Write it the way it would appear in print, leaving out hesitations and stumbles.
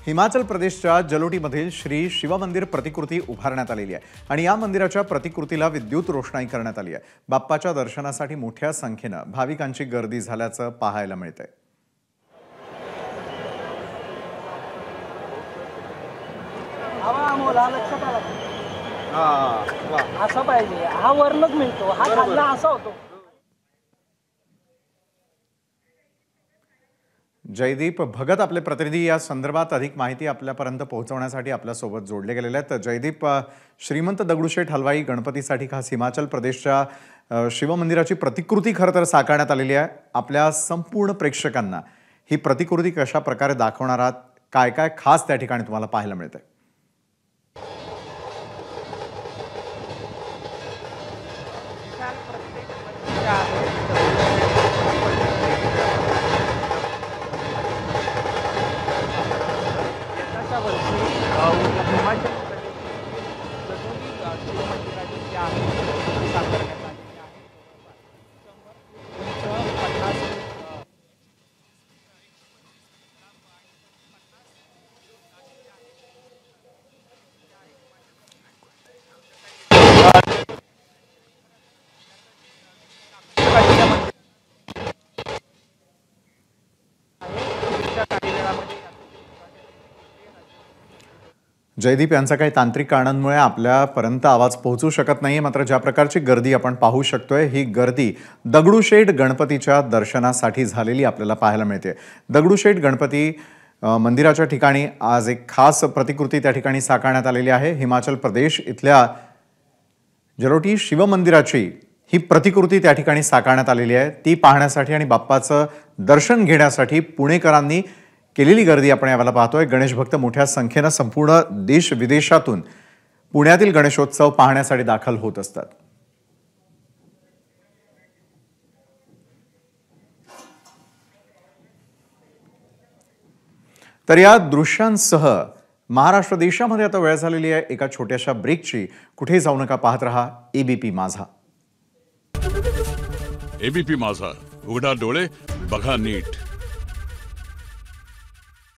हिमाचल प्रदेशच्या जलोटीमधील श्री शिवमंदिर प्रतिकृती उभारण्यात आलेली आहे आणि या मंदिराच्या प्रतिकृतीला विद्युत रोषणाई करण्यात आली आहे। बाप्पाच्या दर्शनासाठी मोठ्या संख्येने भाविकांची गर्दी झाल्याचं पाहायला मिळतंय। असा पाहिजे, हा वर्णच मिळतो, हा खाल्ला असा होतो। जयदीप भगत आपले प्रतिनिधी या संदर्भात अधिक माहिती आपल्यापर्यंत पोहोचवण्यासाठी आपल्यासोबत जोडले गेलेले आहेत। जयदीप, श्रीमंत दगडूशेठ हलवाई गणपतीसाठी खास हिमाचल प्रदेशच्या शिवमंदिराची प्रतिकृती खरं तर साकारण्यात आलेली आहे। आपल्या संपूर्ण प्रेक्षकांना ही प्रतिकृती कशा प्रकारे दाखवणार आहात, काय काय खास त्या ठिकाणी तुम्हाला पाहायला मिळतंय? जयदीप यांचा काही तांत्रिक कारणांमुळे आपल्यापर्यंत आवाज पोहोचू शकत नाहीये, मात्र ज्या प्रकारची गर्दी आपण पाहू शकतोय ही गर्दी दगडूशेठ गणपतीच्या दर्शनासाठी झालेली आपल्याला पाहायला मिळते। दगडूशेठ गणपती मंदिराच्या ठिकाणी आज एक खास प्रतिकृती त्या ठिकाणी साकारण्यात आलेली आहे। हिमाचल प्रदेश इथल्या जलोटी शिवमंदिराची ही प्रतिकृती त्या ठिकाणी साकारण्यात आलेली आहे। ती पाहण्यासाठी आणि बाप्पाचं दर्शन घेण्यासाठी पुणेकरांनी केलेली गर्दी आपण यावेळेला पाहतोय। गणेश भक्त मोठ्या संख्येने संपूर्ण देश विदेशातून पुण्यातील गणेशोत्सव पाहण्यासाठी दाखल होत असतात। तर या दृश्यांसह महाराष्ट्र देशामध्ये आता वेळ झालेली आहे एका छोट्याशा ब्रेकची। कुठेही जाऊ नका, पाहत रहा एबीपी माझा। एबीपी माझा, उघडा डोळे बघा नीट।